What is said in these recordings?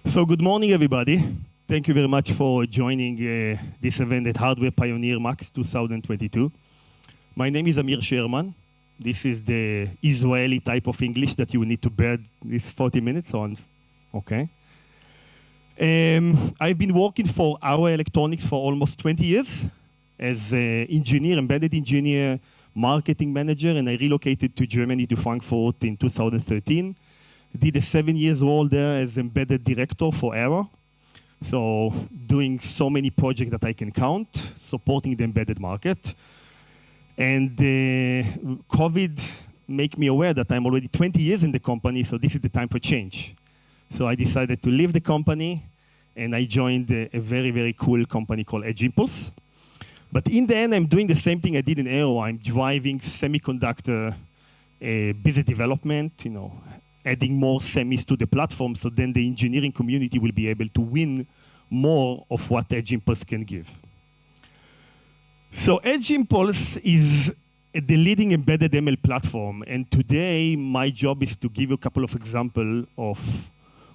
So good morning, everybody. Thank you very much for joining this event at Hardware Pioneer Max 2022. My name is Amir Sherman. This is the Israeli type of English that you will need to bear this 40 minutes on. Okay. I've been working for Arrow Electronics for almost 20 years as an engineer, embedded engineer, marketing manager, and I relocated to Germany, to Frankfurt in 2013. Did a 7 years role there as embedded director for Arrow. So doing so many projects that I can count, supporting the embedded market. And COVID made me aware that I'm already 20 years in the company, so this is the time for change. So I decided to leave the company, and I joined a very, very cool company called Edge Impulse. But in the end, I'm doing the same thing I did in Arrow. I'm driving semiconductor business development, adding more semis to the platform, so then the engineering community will be able to win more of what Edge Impulse can give. So Edge Impulse is the leading embedded ML platform, and today my job is to give you a couple of examples of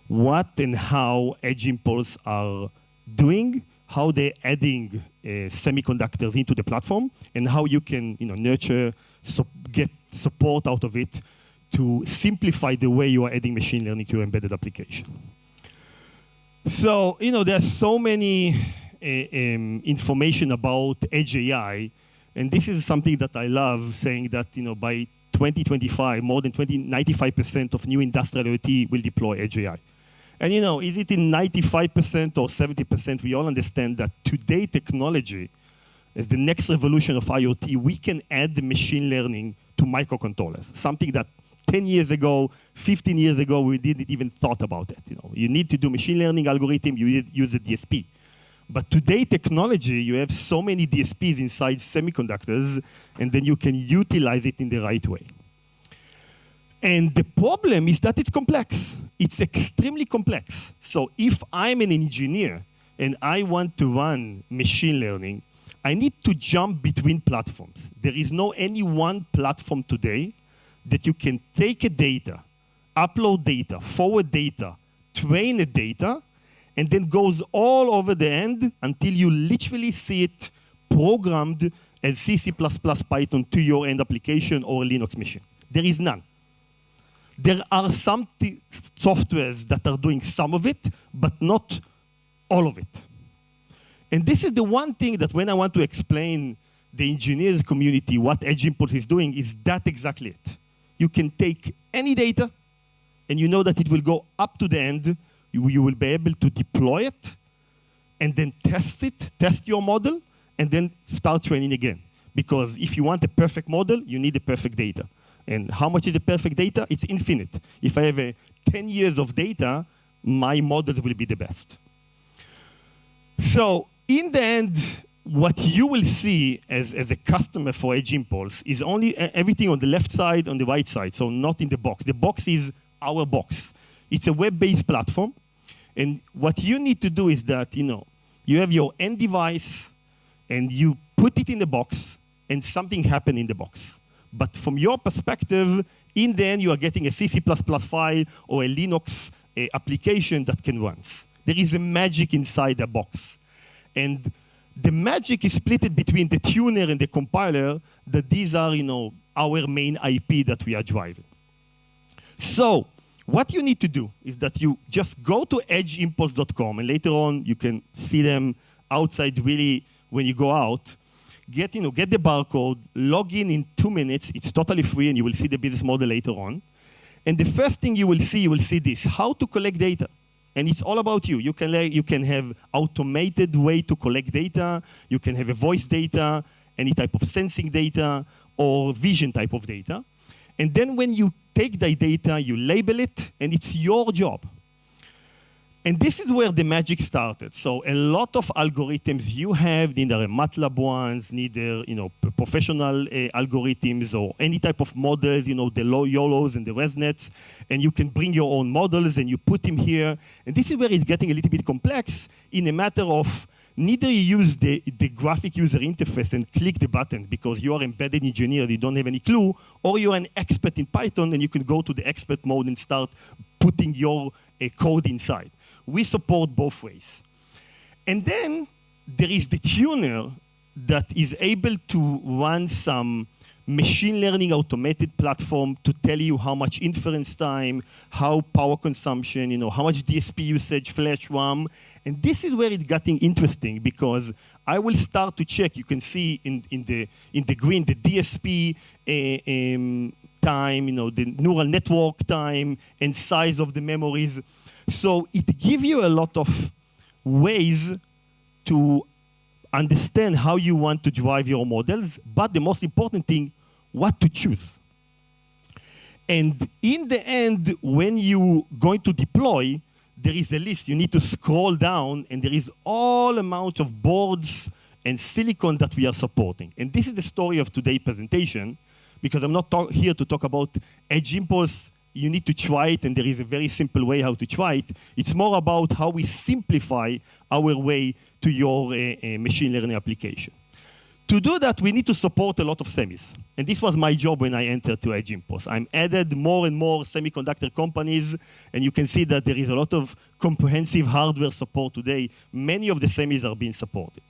what and how Edge Impulse are doing, how they're adding semiconductors into the platform, and how you can nurture, get support out of it to simplify the way you are adding machine learning to your embedded application. So, there are so many information about Edge AI, and this is something that I love, saying that by 2025, more than 95% of new industrial IoT will deploy Edge AI. And is it in 95% or 70%? We all understand that today technology is the next revolution of IoT. We can add machine learning to microcontrollers, something that 10 years ago, 15 years ago, we didn't even thought about it. You need to do machine learning algorithm, you use a DSP. But today, technology, you have so many DSPs inside semiconductors, and then you can utilize it in the right way. And the problem is that it's complex. It's extremely complex. So if I'm an engineer and I want to run machine learning, I need to jump between platforms. There is no any one platform today that you can take a data, upload data, forward data, train a data, and then goes all over the end until you literally see it programmed as C, C++, Python to your end application or a Linux machine. There is none. There are some softwares that are doing some of it, but not all of it. And this is the one thing that when I want to explain the engineers community what Edge Impulse is doing, is that exactly it. You can take any data, and you know that it will go up to the end. You will be able to deploy it, and then test your model, and then start training again. Because if you want a perfect model, you need the perfect data. And how much is the perfect data? It's infinite. If I have 10 years of data, my models will be the best. So in the end, what you will see as a customer for Edge Impulse is only everything on the left side, on the right side, so not in the box. The box is our box. It's a web-based platform, and what you need to do is that you have your end device, and you put it in the box, and something happens in the box. But from your perspective, in the end, you are getting a C, C++ file or a Linux application that can run. There is a magic inside the box. And the magic is split between the tuner and the compiler, that these are our main IP that we are driving. So what you need to do is that you just go to edgeimpulse.com, and later on you can see them outside really when you go out. Get the barcode, log in 2 minutes. It's totally free, and you will see the business model later on. And the first thing you will see this, how to collect data. And it's all about you. You can have automated way to collect data. You can have a voice data, any type of sensing data, or vision type of data. And then when you take the data, you label it, and it's your job. And this is where the magic started. So a lot of algorithms you have, neither MATLAB ones, neither professional algorithms or any type of models, the YOLOs and the ResNets, and you can bring your own models and you put them here. And this is where it's getting a little bit complex in a matter of neither you use the graphic user interface and click the button because you are embedded engineer, you don't have any clue, or you're an expert in Python and you can go to the expert mode and start putting your code inside. we support both ways. And then there is the tuner that is able to run some machine learning automated platform to tell you how much inference time, how power consumption, how much DSP usage, flash RAM. And this is where it's getting interesting, because I will start to check. You can see in the green the DSP time, the neural network time and size of the memories. So it gives you a lot of ways to understand how you want to drive your models, but the most important thing, what to choose. And in the end, when you're going to deploy, there is a list. You need to scroll down, and there is all amount of boards and silicon that we are supporting. And this is the story of today's presentation, because I'm not here to talk about Edge Impulse. You need to try it, and there is a very simple way how to try it. It's more about how we simplify our way to your machine learning application. To do that, we need to support a lot of semis. And this was my job when I entered to Edge Impulse. I'm added more and more semiconductor companies, and you can see that there is a lot of comprehensive hardware support today. Many of the semis are being supported.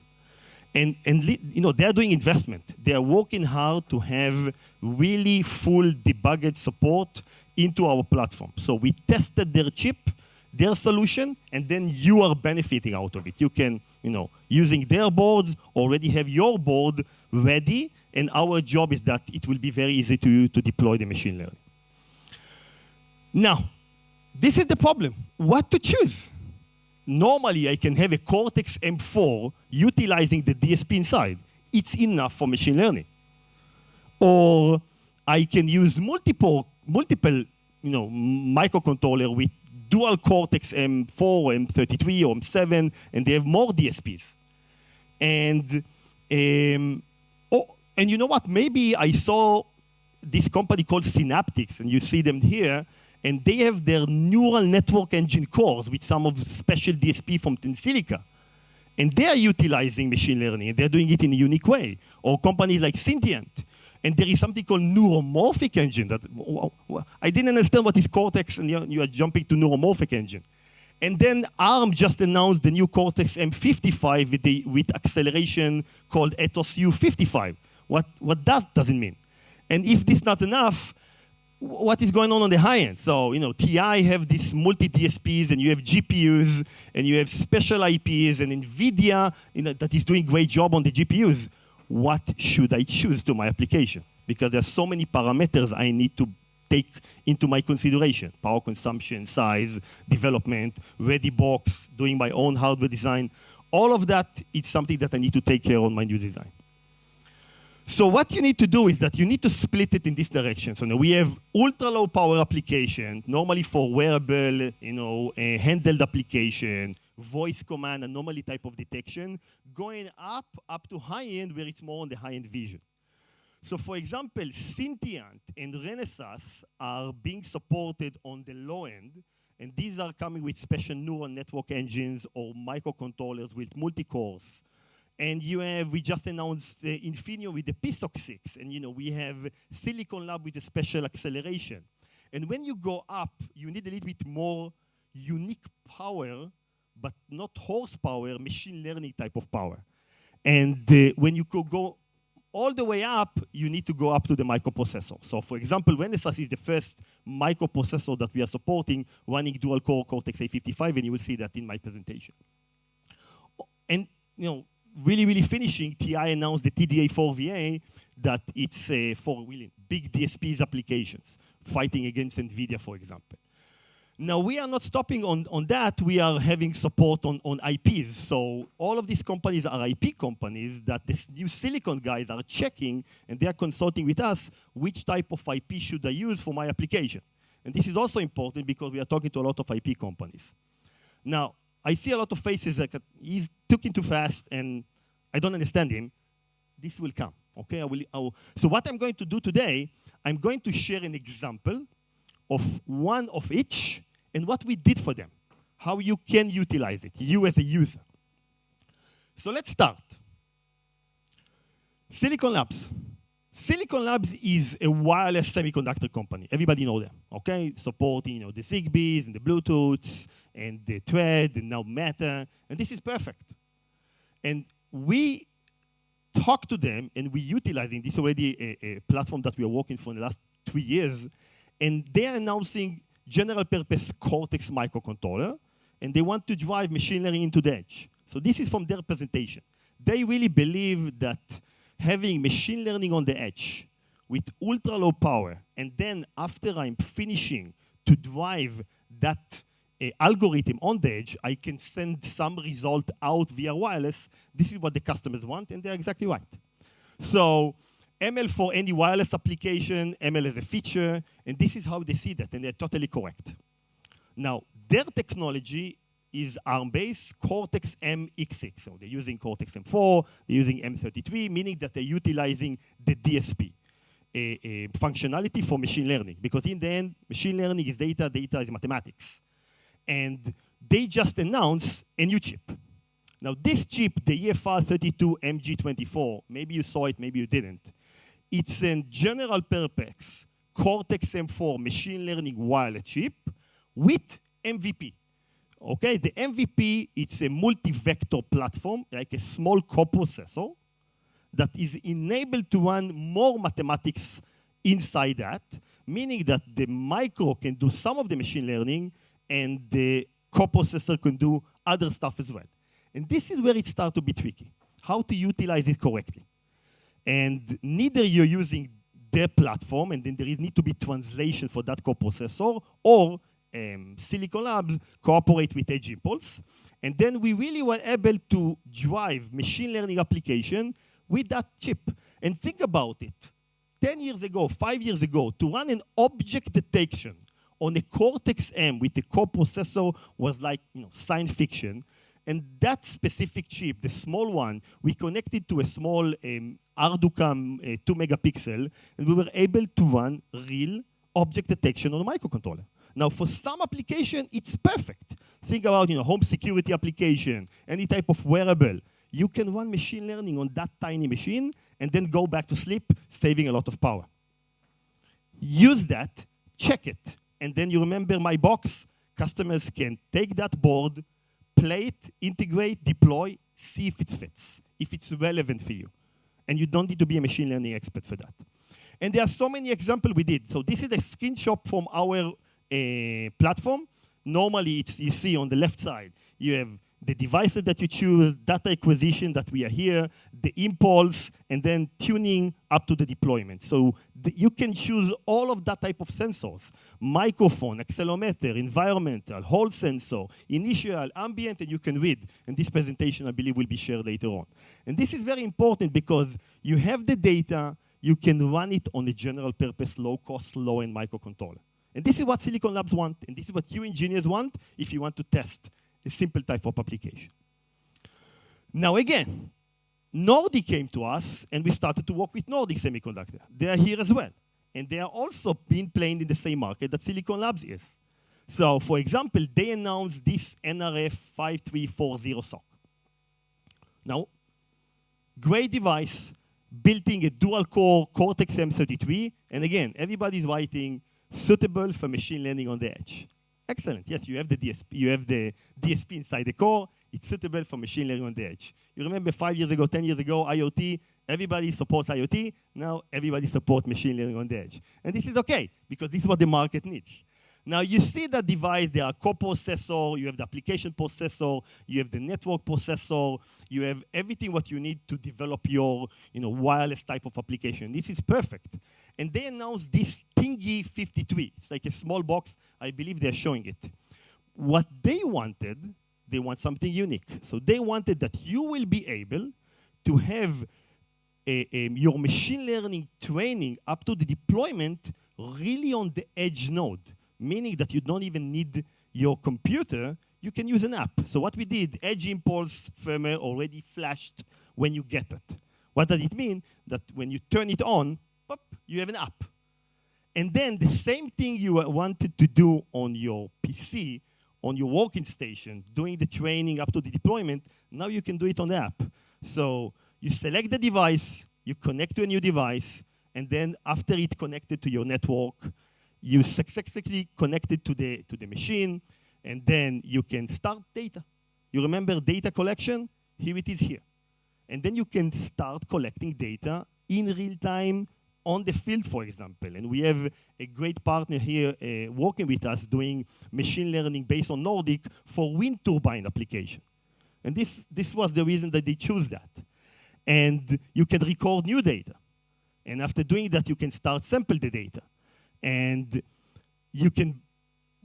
And they're doing investment. They are working hard to have really full debugged support into our platform. So we tested their chip, their solution, and then you are benefiting out of it. You can, using their boards, already have your board ready, and our job is that it will be very easy to deploy the machine learning. Now, this is the problem. What to choose? Normally, I can have a Cortex-M4 utilizing the DSP inside. It's enough for machine learning. Or I can use multiple microcontroller with dual Cortex-M4, M33, or M7, and they have more DSPs. And you know what? Maybe I saw this company called Synaptics, and you see them here, and they have their neural network engine cores with some of the special DSP from Tensilica. And they are utilizing machine learning, and they're doing it in a unique way. Or companies like Sentient. And there is something called neuromorphic engine. That I didn't understand what is Cortex, and you are jumping to neuromorphic engine. And then ARM just announced the new Cortex-M55 with acceleration called Ethos U55. What does it mean? And if this is not enough, what is going on the high end? So, TI have these multi-DSPs, and you have GPUs, and you have special IPs, and NVIDIA that is doing a great job on the GPUs. What should I choose to my application? Because there's so many parameters I need to take into my consideration. Power consumption, size, development, ready box, doing my own hardware design. All of that is something that I need to take care of on my new design. So what you need to do is that you need to split it in this direction. So now we have ultra low power application, normally for wearable, a handheld application, voice command, anomaly type of detection, going up to high end where it's more on the high end vision. So for example, Sentient and Renesas are being supported on the low end, and these are coming with special neural network engines or microcontrollers with multi-cores. And we just announced Infineon with the PSOC-6, and we have Silicon Lab with a special acceleration. And when you go up, you need a little bit more unique power, but not horsepower, machine learning type of power. And when you go all the way up, you need to go up to the microprocessor. So for example, Renesas is the first microprocessor that we are supporting running dual core Cortex-A55, and you will see that in my presentation. And really, really finishing, TI announced the TDA4VA that it's for really big DSPs applications, fighting against NVIDIA, for example. Now, we are not stopping on that. We are having support on IPs. So all of these companies are IP companies that these new silicon guys are checking, and they are consulting with us, which type of IP should I use for my application? And this is also important because we are talking to a lot of IP companies. Now, I see a lot of faces like, he's talking too fast, and I don't understand him. This will come, okay? So what I'm going to do today, I'm going to share an example of one of each and what we did for them, how you can utilize it, you as a user. So let's start. Silicon Labs. Silicon Labs is a wireless semiconductor company. Everybody know them, okay? Supporting the Zigbees and the Bluetooths and the Thread and now Matter, and this is perfect. And we talk to them, and we're utilizing this already a platform that we are working for in the last 3 years, and they are announcing general purpose Cortex microcontroller, and they want to drive machine learning into the edge. So this is from their presentation. They really believe that having machine learning on the edge with ultra low power, and then after I'm finishing to drive that algorithm on the edge, I can send some result out via wireless. This is what the customers want, and they're exactly right. So ML for any wireless application, ML as a feature, and this is how they see that, and they're totally correct. Now, their technology is ARM-based, Cortex-Mx. So they're using Cortex-M4, they're using M33, meaning that they're utilizing the DSP functionality for machine learning. Because in the end, machine learning is data, data is mathematics. And they just announced a new chip. Now this chip, the EFR32MG24, maybe you saw it, maybe you didn't. It's a general purpose Cortex-M4 machine learning wireless chip with MVP. Okay, the MVP, it's a multi-vector platform, like a small coprocessor that is enabled to run more mathematics inside that, meaning that the micro can do some of the machine learning and the coprocessor can do other stuff as well. And this is where it starts to be tricky, how to utilize it correctly. And neither you're using their platform, and then there is need to be translation for that coprocessor, or Silicon Labs cooperate with Edge Impulse. And then we really were able to drive machine learning application with that chip. And think about it. 10 years ago, 5 years ago, to run an object detection on a Cortex-M with a coprocessor was like science fiction. And that specific chip, the small one, we connected to a small Arducam 2 megapixel, and we were able to run real object detection on a microcontroller. Now, for some application, it's perfect. Think about home security application, any type of wearable. You can run machine learning on that tiny machine and then go back to sleep, saving a lot of power. Use that, check it, and then you remember my box. Customers can take that board, play it, integrate, deploy, see if it fits, if it's relevant for you. And you don't need to be a machine learning expert for that. And there are so many examples we did. So this is a screenshot from our platform. Normally, you see on the left side, you have the devices that you choose, data acquisition that we are here, the impulse, and then tuning up to the deployment. So you can choose all of that type of sensors: microphone, accelerometer, environmental, Hall sensor, initial, ambient, and you can read. And this presentation, I believe, will be shared later on. And this is very important because you have the data, you can run it on a general purpose, low-cost, low-end microcontroller. And this is what Silicon Labs want, and this is what you engineers want if you want to test a simple type of application. Now again, Nordic came to us, and we started to work with Nordic Semiconductor. They are here as well. And they are also being playing in the same market that Silicon Labs is. So for example, they announced this NRF5340 SoC. Now, great device, building a dual-core Cortex-M33, and again, everybody's writing suitable for machine learning on the edge. Excellent. Yes, you have the DSP inside the core. It's suitable for machine learning on the edge. You remember 5 years ago, 10 years ago, IoT, everybody supports IoT. Now everybody supports machine learning on the edge. And this is OK, because this is what the market needs. Now you see that device, there are coprocessor, you have the application processor, you have the network processor, you have everything what you need to develop your wireless type of application. This is perfect. And they announced this Thingy 53. It's like a small box. I believe they're showing it. What they wanted, they want something unique. So they wanted that you will be able to have your machine learning training up to the deployment really on the edge node, meaning that you don't even need your computer. You can use an app. So what we did, Edge Impulse firmware already flashed when you get it. What does it mean? That when you turn it on, pop, you have an app. And then the same thing you wanted to do on your PC, on your working station, doing the training up to the deployment, now you can do it on the app. So you select the device, you connect to a new device, and then after it connected to your network, you successfully connected to the machine, and then you can start data. You remember data collection? Here it is here. And then you can start collecting data in real time on the field, for example. And we have a great partner here working with us doing machine learning based on Nordic for wind turbine application. And this was the reason that they chose that. And you can record new data. And after doing that, you can start sample the data. And you can,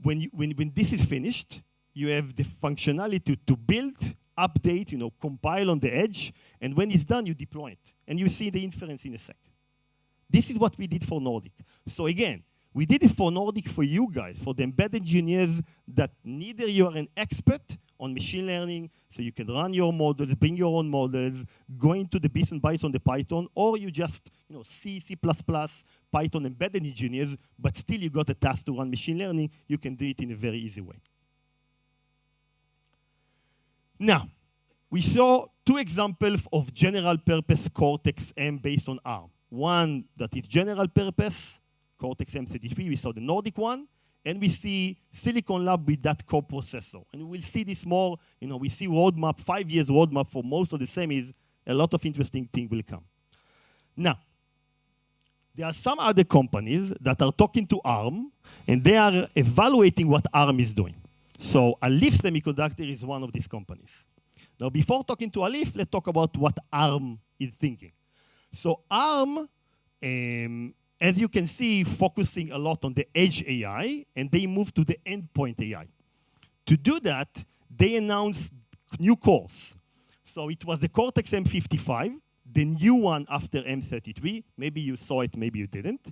when this is finished, you have the functionality to build, update, compile on the edge, and when it's done, you deploy it. And you see the inference in a sec. This is what we did for Nordic. So again, we did it for Nordic for you guys, for the embedded engineers that neither you are an expert on machine learning, so you can run your models, bring your own models, go into the bits and bytes on the Python, or you just C, C++, Python embedded engineers, but still you got a task to run machine learning, you can do it in a very easy way. Now, we saw two examples of general purpose Cortex-M based on ARM. One that is general purpose, Cortex-M33, we saw the Nordic one, and we see Silicon Lab with that coprocessor. And we'll see this more, we see roadmap, 5 years roadmap for most of the semis, a lot of interesting things will come. Now, there are some other companies that are talking to ARM, and they are evaluating what ARM is doing. So Alif Semiconductor is one of these companies. Now, before talking to Alif, let's talk about what ARM is thinking. So ARM, as you can see, focusing a lot on the edge AI, and they moved to the endpoint AI. To do that, they announced new cores. So it was the Cortex-M55, the new one after M33. Maybe you saw it, maybe you didn't.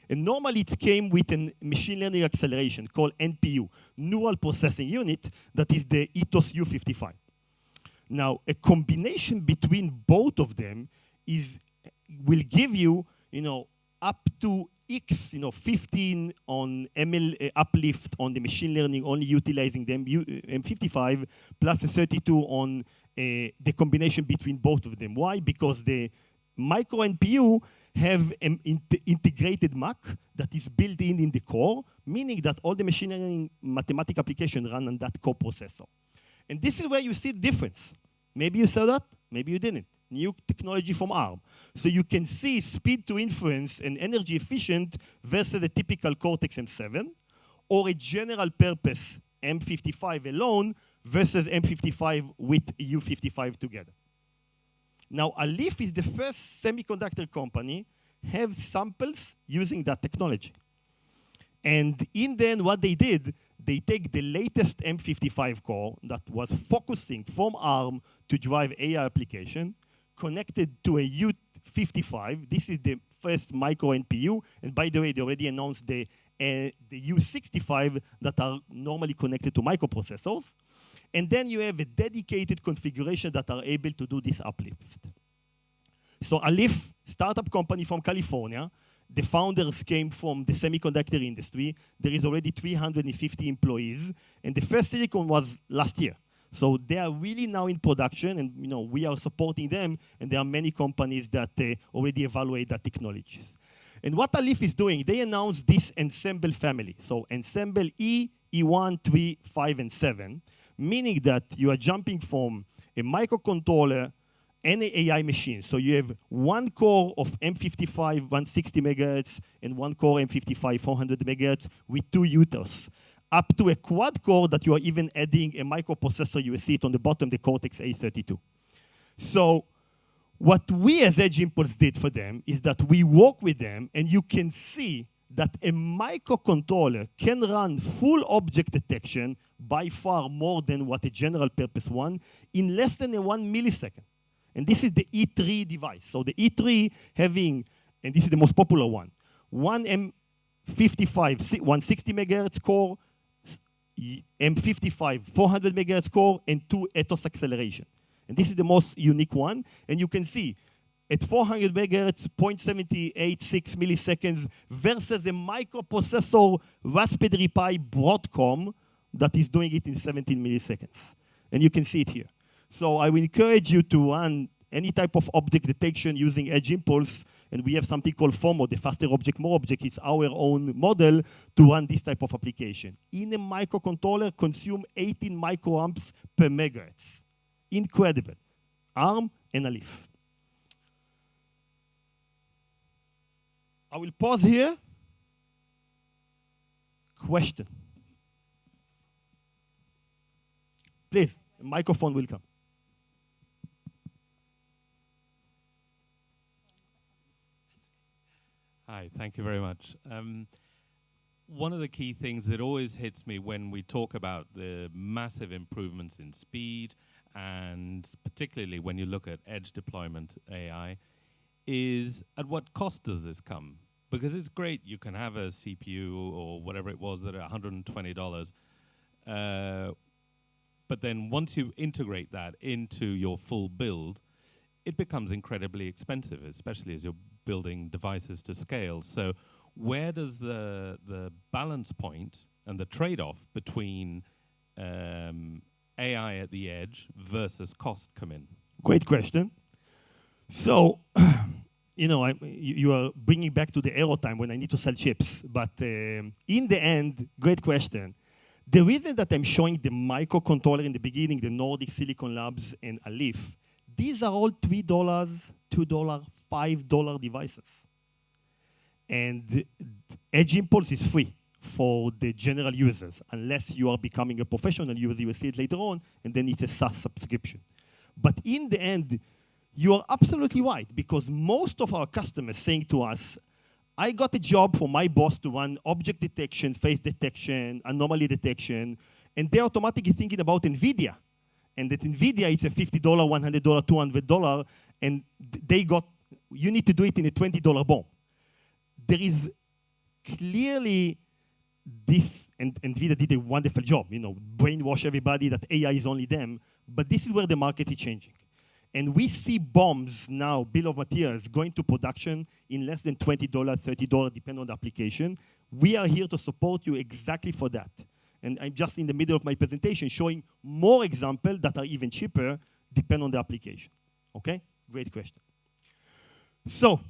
And normally it came with a machine learning acceleration called NPU, Neural Processing Unit, that is the Ethos U55. Now, a combination between both of them will give you, up to X, 15 on ML uplift on the machine learning, only utilizing the M55, plus a 32 on the combination between both of them. Why? Because the micro NPU have an integrated MAC that is built in the core, meaning that all the machine learning mathematical applications run on that coprocessor. And this is where you see the difference. Maybe you saw that, maybe you didn't. New technology from ARM. So you can see speed to inference and energy efficient versus a typical Cortex-M7, or a general purpose M55 alone versus M55 with U55 together. Now, Alif is the first semiconductor company have samples using that technology. And in the end, what they did, they take the latest M55 core that was focusing from ARM to drive AI application, connected to a U55. This is the first micro NPU. And by the way, they already announced the U65 that are normally connected to microprocessors. And then you have a dedicated configuration that are able to do this uplift. So Alif, startup company from California, the founders came from the semiconductor industry. There is already 350 employees. And the first silicon was last year. So they are really now in production, and we are supporting them, and there are many companies that already evaluate that technologies. And what Alif is doing, they announced this Ensemble family. So Ensemble E, E1, 3, 5, and 7, meaning that you are jumping from a microcontroller and an AI machine. So you have one core of M55, 160 megahertz, and one core M55, 400 megahertz with two Ethos, up to a quad core that you are even adding a microprocessor. You see it on the bottom, the Cortex-A32. So what we as Edge Impulse did for them is that we work with them, and you can see that a microcontroller can run full object detection by far more than what a general purpose one in less than 1 millisecond. And this is the E3 device. So the E3 having, and this is the most popular one, one M55, 160 megahertz core, M55, 400 megahertz core, and 2 Ethos acceleration. And this is the most unique one. And you can see at 400 megahertz, 0.786 milliseconds versus a microprocessor Raspberry Pi Broadcom that is doing it in 17 milliseconds. And you can see it here. So I will encourage you to run any type of object detection using Edge Impulse and we have something called FOMO, the faster object, more object. It's our own model to run this type of application. In a microcontroller, consume 18 microamps per megahertz. Incredible. ARM and a leaf. I will pause here. Question. Please, a microphone will come. Hi, thank you very much. One of the key things that always hits me when we talk about the massive improvements in speed, and particularly when you look at edge deployment AI, is at what cost does this come? Because it's great, you can have a CPU or whatever it was at $120, but then once you integrate that into your full build, it becomes incredibly expensive, especially as you're building devices to scale. So where does the balance point and the trade-off between AI at the edge versus cost come in? Great question. So, you are bringing back to the aero time when I need to sell chips. But in the end, great question. The reason that I'm showing the microcontroller in the beginning, the Nordic Silicon Labs and a leaf, these are all $3, $2, $5 devices. And Edge Impulse is free for the general users, unless you are becoming a professional user. You will see it later on, and then it's a SaaS subscription. But in the end, you are absolutely right, because most of our customers saying to us, I got a job for my boss to run object detection, face detection, anomaly detection, and they're automatically thinking about NVIDIA. And that NVIDIA is a $50, $100, $200, and you need to do it in a $20 bomb. There is clearly this, and NVIDIA did a wonderful job, brainwash everybody that AI is only them, but this is where the market is changing. And we see bombs now, bill of materials, going to production in less than $20, $30, depending on the application. We are here to support you exactly for that. And I'm just in the middle of my presentation showing more examples that are even cheaper, depending on the application. Okay? Great question. So,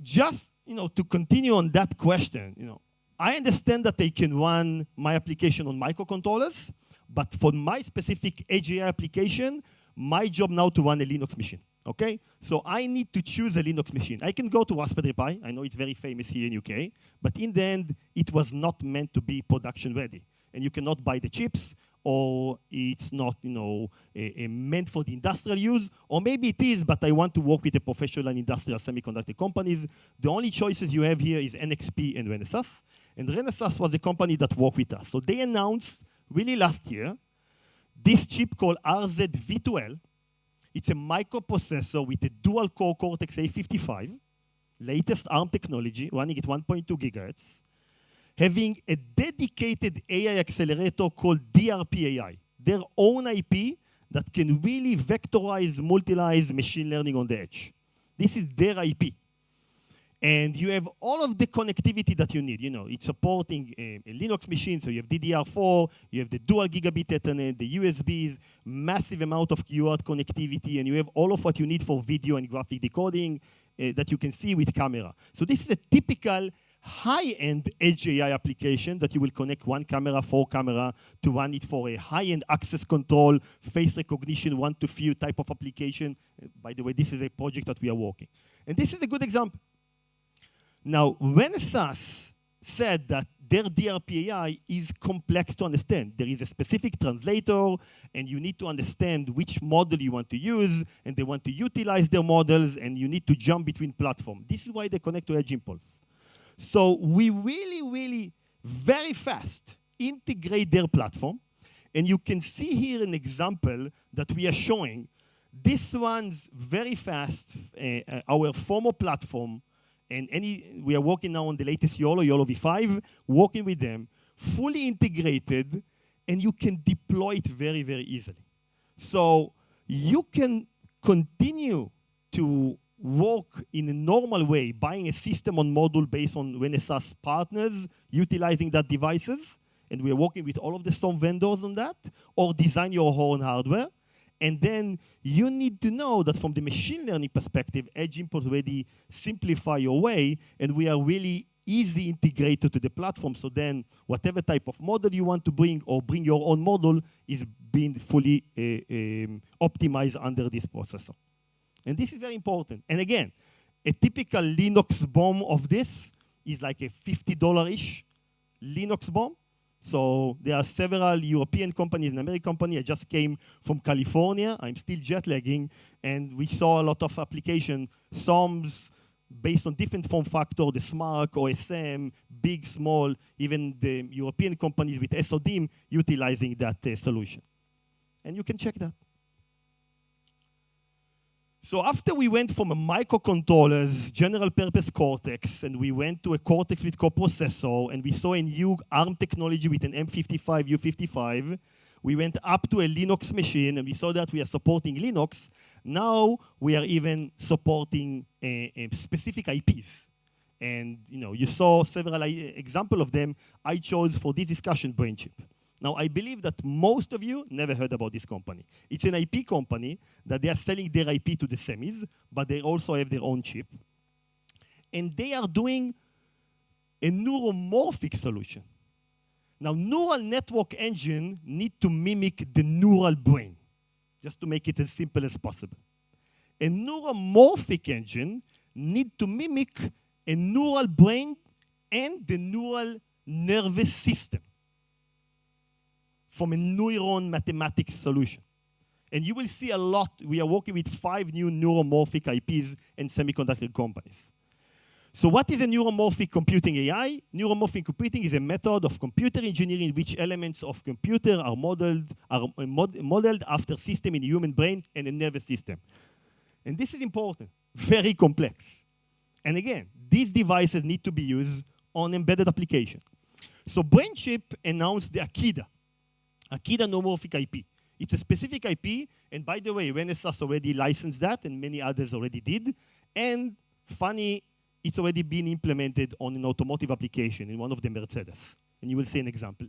just to continue on that question, I understand that they can run my application on microcontrollers, but for my specific Edge AI application, my job now to run a Linux machine, okay? So I need to choose a Linux machine. I can go to Raspberry Pi. I know it's very famous here in UK, but in the end, it was not meant to be production ready. And you cannot buy the chips, or it's not, meant for the industrial use, or maybe it is, but I want to work with the professional and industrial semiconductor companies. The only choices you have here is NXP and Renesas. And Renesas was the company that worked with us. So they announced, really last year, this chip called RZ-V12. It's a microprocessor with a dual-core Cortex-A55, latest ARM technology, running at 1.2 gigahertz, having a dedicated AI accelerator called DRP-AI, their own IP that can really vectorize, multilize machine learning on the edge. This is their IP. And you have all of the connectivity that you need. It's supporting a Linux machine, so you have DDR4, you have the dual gigabit Ethernet, the USBs, massive amount of UART connectivity, and you have all of what you need for video and graphic decoding that you can see with camera. So this is a typical high-end Edge AI application that you will connect one camera, 4 camera, to run it for a high-end access control, face recognition, one-to-few type of application. By the way, this is a project that we are working. And this is a good example. Now, Renesas said that their DRP-AI is complex to understand. There is a specific translator, and you need to understand which model you want to use, and they want to utilize their models, and you need to jump between platforms. This is why they connect to Edge Impulse. So we really, very fast integrate their platform, and you can see here an example that we are showing. This runs very fast, our FOMO platform, and we are working now on the latest YOLO V5, working with them, fully integrated, and you can deploy it very, very easily. So you can continue to work in a normal way, buying a system on module based on Renesas partners, utilizing that devices, and we are working with all of the storm vendors on that, or design your own hardware, And then you need to know that from the machine learning perspective, edge import already simplify your way, and we are really easy integrated to the platform. So then whatever type of model you want to bring or bring your own model is being fully optimized under this processor. And this is very important. And again, a typical Linux BOM of this is like a $50-ish Linux BOM. So there are several European companies and American companies. I just came from California. I'm still jet lagging. And we saw a lot of application, some based on different form factor, the SMARC, OSM, big, small, even the European companies with SODIM utilizing that solution. And you can check that. So after we went from a microcontrollers, general purpose Cortex, and we went to a Cortex with coprocessor, and we saw a new ARM technology with an M55 U55, we went up to a Linux machine, and we saw that we are supporting Linux. Now we are even supporting specific IPs. And you saw several examples of them. I chose for this discussion BrainChip. Now, I believe that most of you never heard about this company. It's an IP company that they are selling their IP to the semis, but they also have their own chip. And they are doing a neuromorphic solution. Now, neural network engine need to mimic the neural brain, just to make it as simple as possible. A neuromorphic engine need to mimic a neural brain and the neural nervous system from a neuron mathematics solution. And you will see a lot. We are working with 5 new neuromorphic IPs and semiconductor companies. So what is a neuromorphic computing AI? Neuromorphic computing is a method of computer engineering in which elements of computer are modeled after system in the human brain and a nervous system. And this is important, very complex. And again, these devices need to be used on embedded application. So BrainChip announced the Akida neuromorphic IP. It's a specific IP, and by the way, Renesas already licensed that, and many others already did. And funny, it's already been implemented on an automotive application in one of the Mercedes. And you will see an example.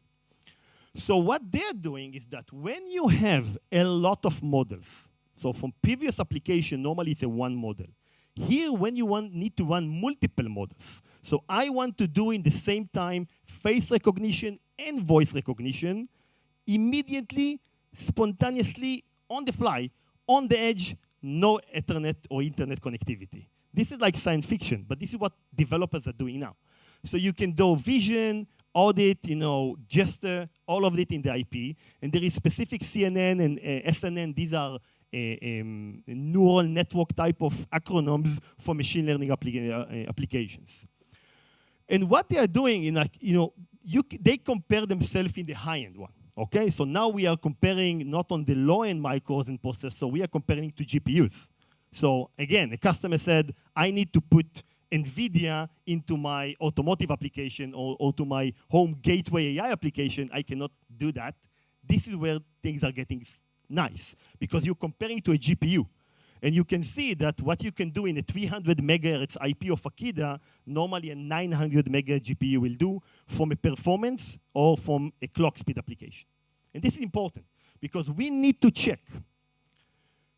So what they're doing is that when you have a lot of models, so from previous application, normally it's a one model. Here, when you need to run multiple models, so I want to do in the same time face recognition and voice recognition, immediately, spontaneously, on the fly, on the edge, no Ethernet or internet connectivity. This is like science fiction, but this is what developers are doing now. So you can do vision, audit, gesture, all of it in the IP, and there is specific CNN and SNN. These are neural network type of acronyms for machine learning applications. And what they are doing, they compare themselves in the high-end one. Okay, so now we are comparing not on the low-end micros and processors, we are comparing to GPUs. So again, a customer said, I need to put NVIDIA into my automotive application or to my home gateway AI application. I cannot do that. This is where things are getting nice, because you're comparing to a GPU. And you can see that what you can do in a 300 megahertz IP of Akida, normally a 900 megahertz GPU will do from a performance or from a clock speed application. And this is important, because we need to check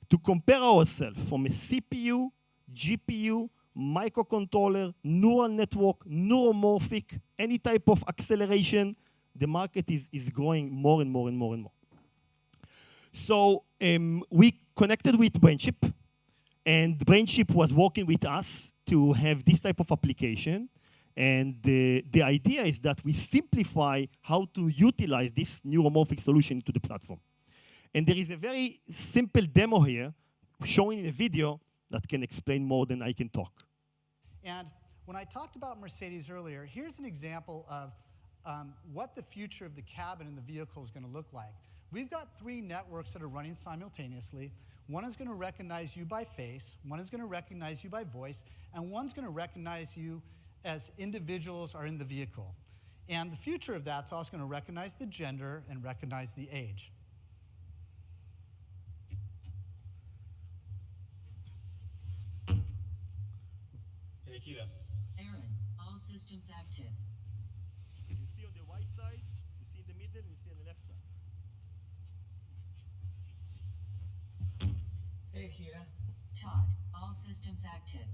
to compare ourselves from a CPU, GPU, microcontroller, neural network, neuromorphic, any type of acceleration. The market is growing more and more and more and more. So we connected with BrainChip, and BrainChip was working with us to have this type of application. And the idea is that we simplify how to utilize this neuromorphic solution into the platform. And there is a very simple demo here, showing in a video that can explain more than I can talk. And when I talked about Mercedes earlier, here's an example of what the future of the cabin in the vehicle is going to look like. We've got 3 networks that are running simultaneously. One is going to recognize you by face, one is going to recognize you by voice, and one's going to recognize you as individuals are in the vehicle. And the future of that's also going to recognize the gender and recognize the age. Hey, Kira. Aaron, all systems active. You see on the right side, you see in the middle, and you see on the left side. Todd, all systems active.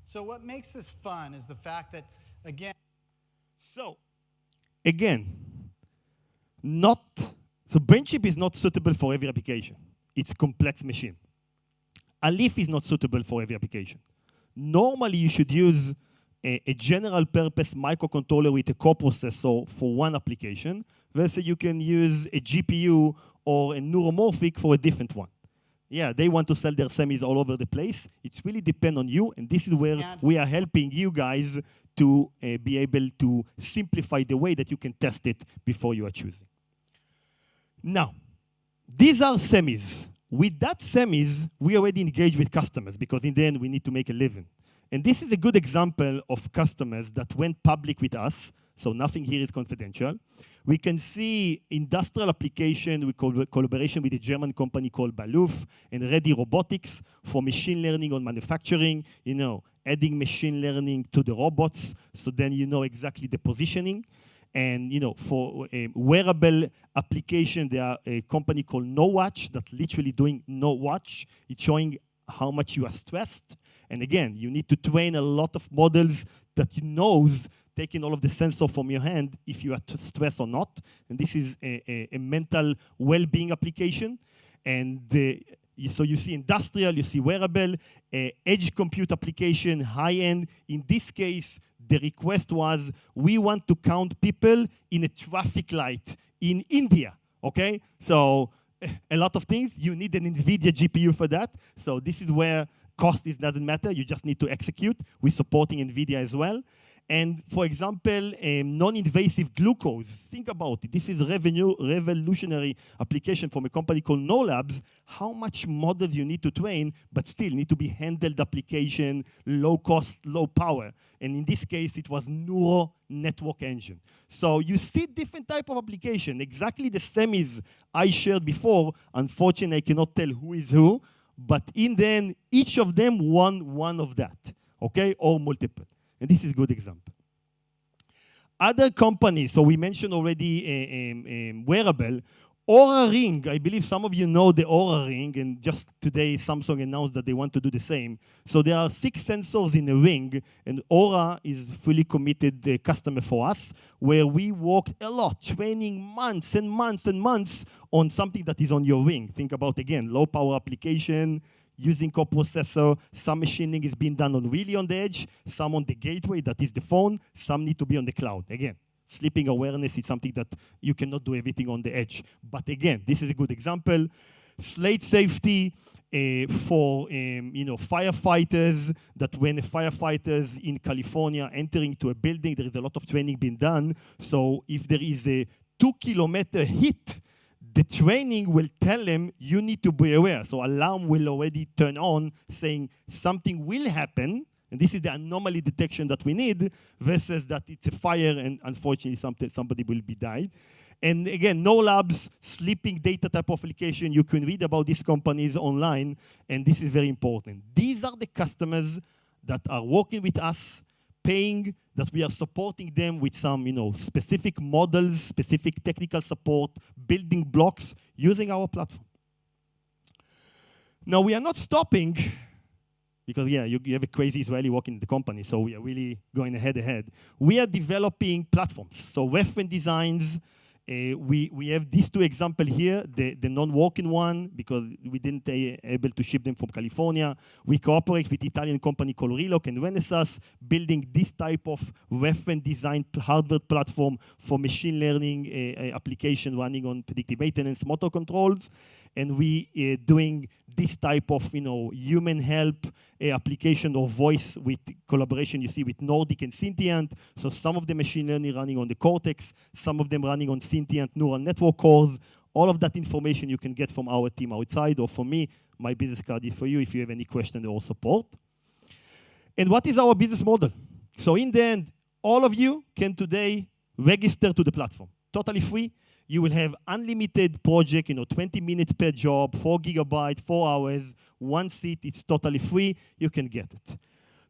So what makes this fun is the fact that, again, So, again, BrainChip is not suitable for every application. It's complex machine. A leaf is not suitable for every application. Normally, you should use a general purpose microcontroller with a coprocessor for one application, versus you can use a GPU or a neuromorphic for a different one. Yeah, they want to sell their semis all over the place. It really depends on you, and this is where we are helping you guys to be able to simplify the way that you can test it before you are choosing. Now, these are semis. With that semis, we already engage with customers because in the end, we need to make a living. And this is a good example of customers that went public with us, so nothing here is confidential. We can see industrial application with collaboration with a German company called Baluf and Ready Robotics for machine learning on manufacturing, adding machine learning to the robots, so then you know exactly the positioning. And for a wearable application, there are a company called No Watch that literally doing no watch. It's showing how much you are stressed. And again, you need to train a lot of models that knows, taking all of the sensor from your hand, if you are stressed or not. And this is a mental well-being application. And so you see industrial, you see wearable, edge compute application, high-end. In this case, the request was, we want to count people in a traffic light in India, okay? So a lot of things. You need an NVIDIA GPU for that. So this is where cost doesn't matter. You just need to execute. We're supporting NVIDIA as well. And for example, non-invasive glucose. Think about it. This is revolutionary application from a company called No Labs. How much models you need to train, but still need to be handled application, low cost, low power. And in this case, it was neural network engine. So you see different type of application. Exactly the semis I shared before. Unfortunately, I cannot tell who is who. But in the end, each of them won one of that, okay, or multiple. And this is a good example. Other companies, so we mentioned already wearable. Aura Ring, I believe some of you know the Aura Ring, and just today Samsung announced that they want to do the same. So there are 6 sensors in the ring, and Aura is fully committed customer for us, where we worked a lot, training months and months and months on something that is on your ring. Think about, again, low power application, using coprocessor. Some machining is being done really on the edge, some on the gateway, that is the phone, some need to be on the cloud. Again, sleeping awareness is something that you cannot do everything on the edge. But again, this is a good example. Slate safety for firefighters, that when a firefighters in California entering to a building, there is a lot of training being done. So if there is a 2-kilometer hit, the training will tell them you need to be aware. So alarm will already turn on saying something will happen. And this is the anomaly detection that we need versus that it's a fire and unfortunately somebody will be died. And again, No Labs, sleeping data type of application. You can read about these companies online, and this is very important. These are the customers that are working with us, paying, that we are supporting them with some specific models, specific technical support, building blocks, using our platform. Now, we are not stopping, because you have a crazy Israeli working in the company, so we are really going ahead. We are developing platforms, so reference designs. We have these 2 examples here, the non-working one, because we didn't able to ship them from California. We cooperate with Italian company called Reloc and Renesas, building this type of reference design hardware platform for machine learning application running on predictive maintenance motor controls. And we doing this type of human help application or voice with collaboration you see with Nordic and Sentient. So some of the machine learning running on the Cortex, some of them running on Sentient neural network cores. All of that information you can get from our team outside, or from me. My business card is for you if you have any question or support. And what is our business model? So in the end, all of you can today register to the platform, totally free. You will have unlimited project, 20 minutes per job, 4 gigabytes, 4 hours, 1 seat, it's totally free, you can get it.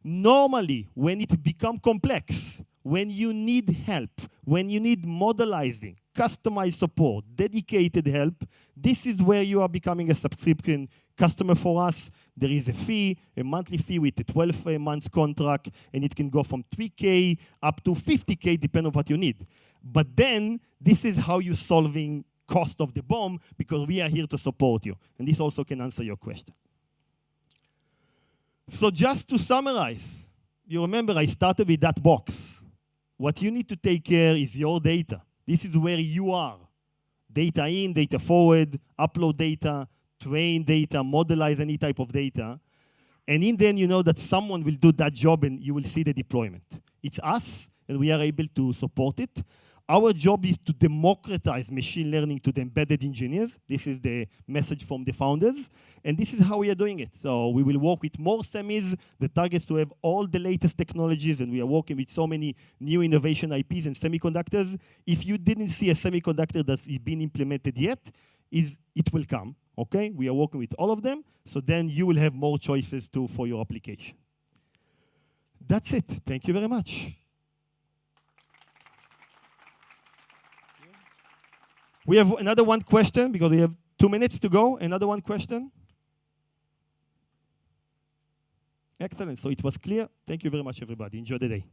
Normally, when it becomes complex, when you need help, when you need modelizing, customized support, dedicated help, this is where you are becoming a subscription customer for us. There is a fee, a monthly fee with a 12-month contract, and it can go from 3K up to 50K, depending on what you need. But then, this is how you're solving cost of the BOM, because we are here to support you. And this also can answer your question. So just to summarize, you remember I started with that box. What you need to take care is your data. This is where you are. Data in, data forward, upload data, train data, modelize any type of data. And in then you know that someone will do that job and you will see the deployment. It's us, and we are able to support it. Our job is to democratize machine learning to the embedded engineers. This is the message from the founders. And this is how we are doing it. So we will work with more semis. The target is to have all the latest technologies, and we are working with so many new innovation IPs and semiconductors. If you didn't see a semiconductor that's been implemented yet, it will come, okay? We are working with all of them, so then you will have more choices for your application. That's it. Thank you very much. We have another one question, because we have 2 minutes to go. Another one question? Excellent. So it was clear. Thank you very much, everybody. Enjoy the day.